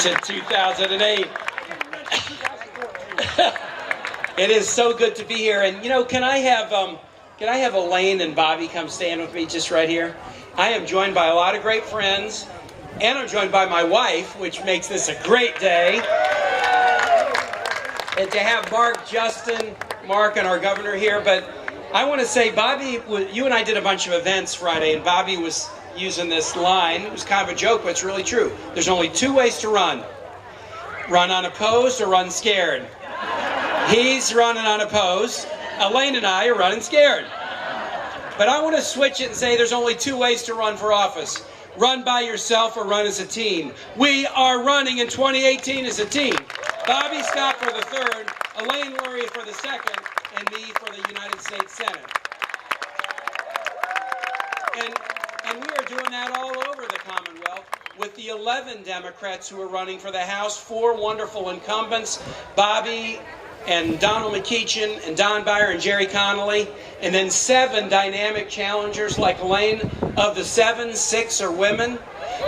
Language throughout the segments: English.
In 2008. It is so good to be here. And you know, can I have Elaine and Bobby come stand with me just right here? I am joined by a lot of great friends, and I'm joined by my wife, which makes this a great day. And to have Mark and our governor here. But I want to say, Bobby, you and I did a bunch of events Friday, and Bobby was using this line. It was kind of a joke, but it's really true. There's only two ways to run. Run unopposed or run scared. He's running unopposed. Elaine and I are running scared. But I want to switch it and say there's only two ways to run for office. Run by yourself or run as a team. We are running in 2018 as a team. Bobby Scott for the third, Elaine Lurie for the second, and me for the United States Senate. And we are doing that all over the Commonwealth with the 11 Democrats who are running for the House, 4 wonderful incumbents, Bobby and Donald McEachin and Don Beyer and Jerry Connolly, and then 7 dynamic challengers like Elaine. Of the 7, 6 are women.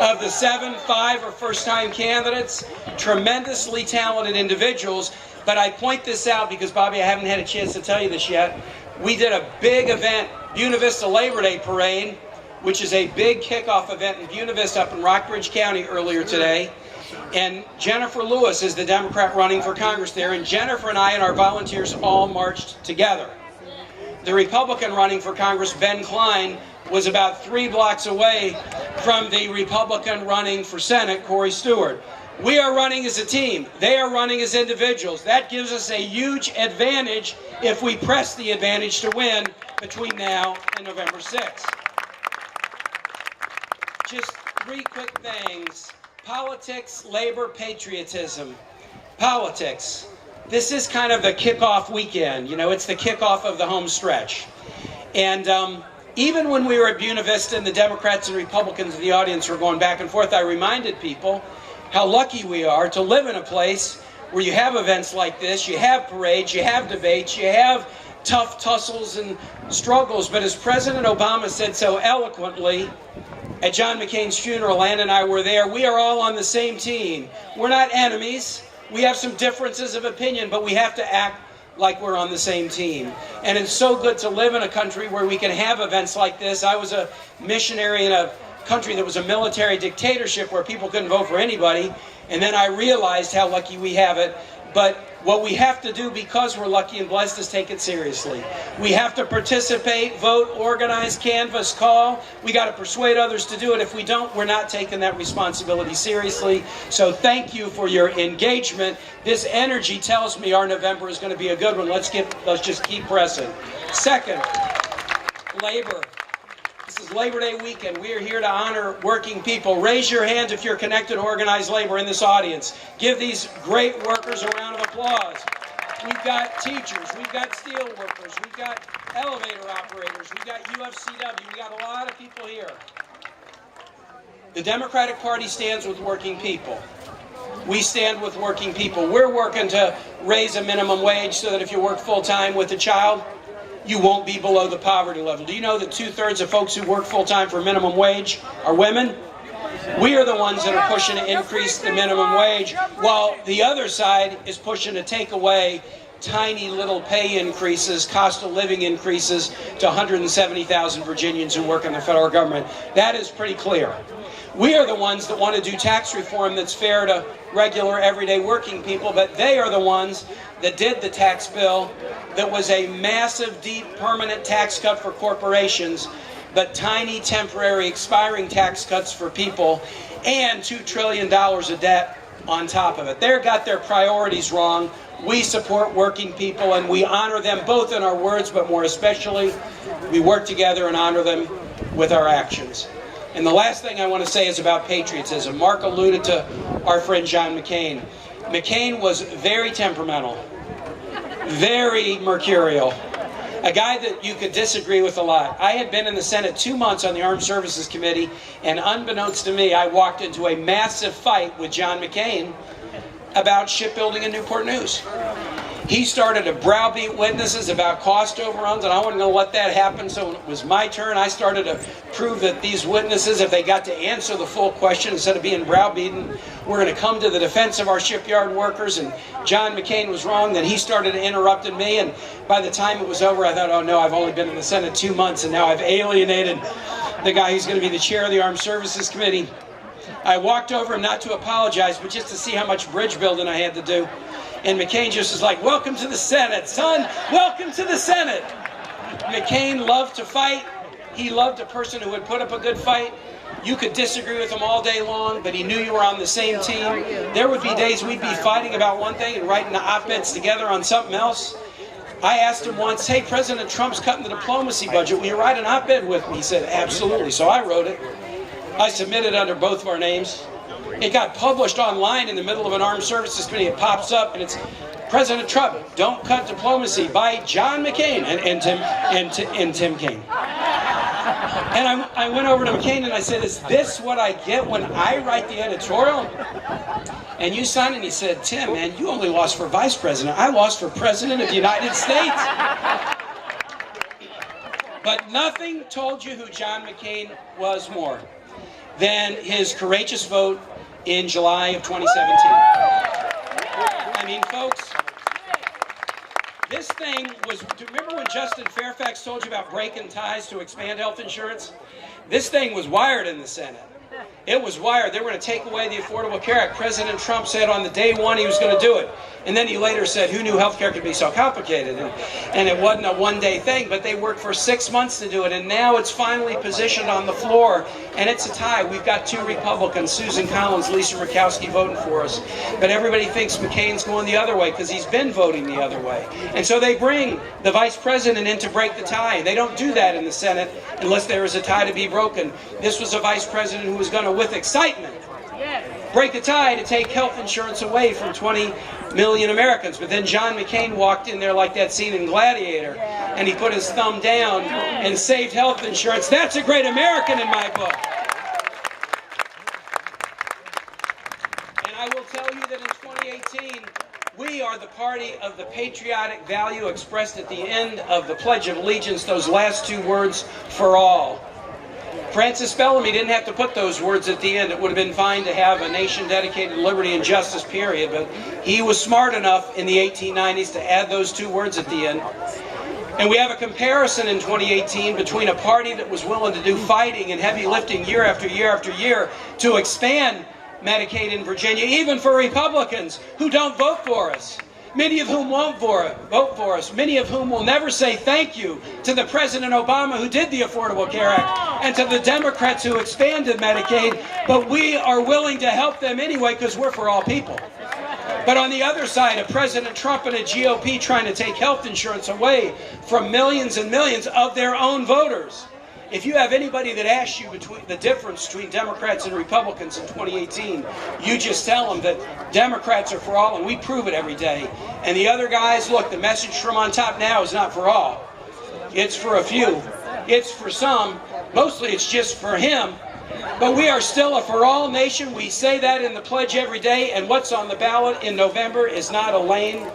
Of the 7, 5 are first-time candidates, tremendously talented individuals. But I point this out because, Bobby, I haven't had a chance to tell you this yet. We did a big event, Buena Vista Labor Day Parade, which is a big kickoff event in Buena Vista up in Rockbridge County earlier today. And Jennifer Lewis is the Democrat running for Congress there, and Jennifer and I and our volunteers all marched together. The Republican running for Congress, Ben Klein, was about 3 blocks away from the Republican running for Senate, Corey Stewart. We are running as a team. They are running as individuals. That gives us a huge advantage if we press the advantage to win between now and November 6th. Just 3 quick things. Politics, labor, patriotism. Politics. This is kind of the kickoff weekend. You know, it's the kickoff of the home stretch. And even when we were at Buena Vista and the Democrats and Republicans in the audience were going back and forth, I reminded people how lucky we are to live in a place where you have events like this, you have parades, you have debates, you have tough tussles and struggles. But as President Obama said so eloquently at John McCain's funeral, Ann and I were there, we are all on the same team. We're not enemies. We have some differences of opinion, but we have to act like we're on the same team. And it's so good to live in a country where we can have events like this. I was a missionary in a country that was a military dictatorship where people couldn't vote for anybody, and then I realized how lucky we have it. But what we have to do, because we're lucky and blessed, is take it seriously. We have to participate, vote, organize, canvass, call. We got to persuade others to do it. If we don't, we're not taking that responsibility seriously. So thank you for your engagement. This energy tells me our November is going to be a good one. Let's just keep pressing. Second, labor. This is Labor Day weekend. We are here to honor working people. Raise your hand if you're connected to organized labor in this audience. Give these great workers a round of applause. We've got teachers, we've got steel workers, we've got elevator operators, we've got UFCW, we've got a lot of people here. The Democratic Party stands with working people. We stand with working people. We're working to raise a minimum wage so that if you work full-time with a child, you won't be below the poverty level. Do you know that 2/3 of folks who work full-time for minimum wage are women? We are the ones that are pushing to increase the minimum wage, while the other side is pushing to take away tiny little pay increases, cost of living increases to 170,000 Virginians who work in the federal government. That is pretty clear. We are the ones that want to do tax reform that's fair to regular, everyday working people, but they are the ones that did the tax bill that was a massive, deep, permanent tax cut for corporations, but tiny, temporary, expiring tax cuts for people, and $2 trillion of debt on top of it. They've got their priorities wrong. We support working people, and we honor them both in our words, but more especially, we work together and honor them with our actions. And the last thing I want to say is about patriotism. Mark alluded to our friend John McCain. McCain was very temperamental, very mercurial, a guy that you could disagree with a lot. I had been in the Senate 2 months on the Armed Services Committee, and unbeknownst to me, I walked into a massive fight with John McCain about shipbuilding in Newport News. He started to browbeat witnesses about cost overruns, and I wasn't going to let that happen. So when it was my turn, I started to prove that these witnesses, if they got to answer the full question instead of being browbeaten, were going to come to the defense of our shipyard workers, and John McCain was wrong. Then he started interrupting me, and by the time it was over, I thought, oh no, I've only been in the Senate 2 months, and now I've alienated the guy who's going to be the chair of the Armed Services Committee. I walked over him not to apologize, but just to see how much bridge building I had to do. And McCain just was like, welcome to the Senate, son, welcome to the Senate. McCain loved to fight. He loved a person who would put up a good fight. You could disagree with him all day long, but he knew you were on the same team. There would be days we'd be fighting about one thing and writing the op-eds together on something else. I asked him once, hey, President Trump's cutting the diplomacy budget. Will you write an op-ed with me? He said, absolutely. So I wrote it. I submitted under both of our names. It got published online in the middle of an Armed Services Committee. It pops up, and it's President Trump, Don't Cut Diplomacy by John McCain and Tim Kaine. And I went over to McCain and I said, is this what I get when I write the editorial? And you signed it? And he said, Tim, man, you only lost for vice president. I lost for president of the United States. But nothing told you who John McCain was more than his courageous vote in July of 2017. I mean, folks, this thing was, do you remember when Justin Fairfax told you about breaking ties to expand health insurance? This thing was wired in the Senate. It was wired. They were going to take away the Affordable Care Act. President Trump said on the day one he was going to do it. And then he later said, who knew health care could be so complicated? And it wasn't a one-day thing, but they worked for 6 months to do it. And now it's finally positioned on the floor. And it's a tie. We've got 2 Republicans, Susan Collins, Lisa Murkowski, voting for us. But everybody thinks McCain's going the other way because he's been voting the other way. And so they bring the vice president in to break the tie. They don't do that in the Senate unless there is a tie to be broken. This was a vice president who was going to, with excitement, break the tie to take health insurance away from 20 million Americans. But then John McCain walked in there like that scene in Gladiator, and he put his thumb down and saved health insurance. That's a great American in my book. And I will tell you that in 2018, we are the party of the patriotic value expressed at the end of the Pledge of Allegiance, those last 2 words, for all. Francis Bellamy didn't have to put those words at the end. It would have been fine to have a nation dedicated to liberty and justice, period. But he was smart enough in the 1890s to add those 2 words at the end. And we have a comparison in 2018 between a party that was willing to do fighting and heavy lifting year after year after year to expand Medicaid in Virginia, even for Republicans who don't vote for us. Many of whom won't vote for us. Many of whom will never say thank you to the President Obama who did the Affordable Care Act and to the Democrats who expanded Medicaid. But we are willing to help them anyway because we're for all people. But on the other side, a President Trump and a GOP trying to take health insurance away from millions and millions of their own voters. If you have anybody that asks you between the difference between Democrats and Republicans in 2018, you just tell them that Democrats are for all, and we prove it every day. And the other guys, look, the message from on top now is not for all. It's for a few. It's for some. Mostly it's just for him. But we are still a for-all nation. We say that in the pledge every day. And what's on the ballot in November is not Elaine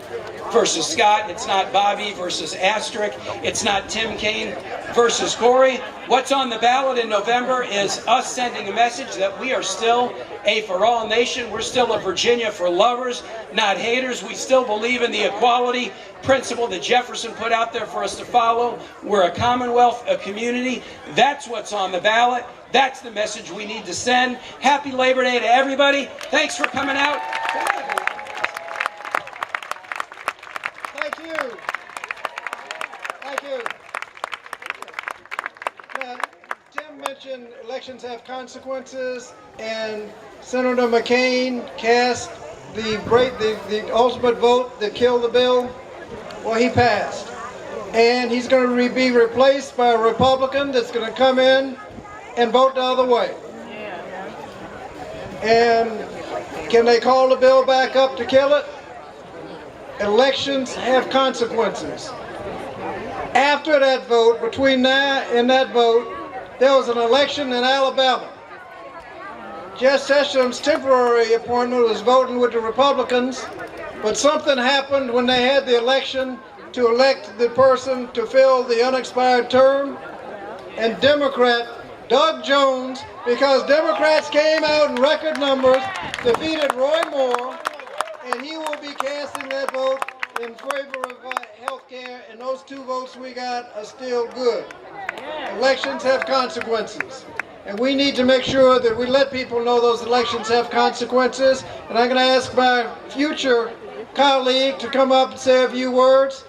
versus Scott. It's not Bobby versus Asterisk. It's not Tim Kaine versus Corey. What's on the ballot in November is us sending a message that we are still a for-all nation. We're still a Virginia for lovers, not haters. We still believe in the equality principle that Jefferson put out there for us to follow. We're a commonwealth, a community. That's what's on the ballot. That's the message we need to send. Happy Labor Day to everybody. Thanks for coming out. Thank you. Thank you. Now, Tim mentioned elections have consequences, and Senator McCain cast the ultimate vote that killed the bill. Well, he passed. And he's going to be replaced by a Republican that's going to come in and vote the other way. And can they call the bill back up to kill it? Elections have consequences. After that vote, between now and that vote, there was an election in Alabama. Jeff Sessions' temporary appointment was voting with the Republicans, but something happened when they had the election to elect the person to fill the unexpired term, and Democrat Doug Jones, because Democrats came out in record numbers, defeated Roy Moore, and he will be casting that vote in favor of health care, and those 2 votes we got are still good. Elections have consequences, and we need to make sure that we let people know those elections have consequences. And I'm going to ask my future colleague to come up and say a few words.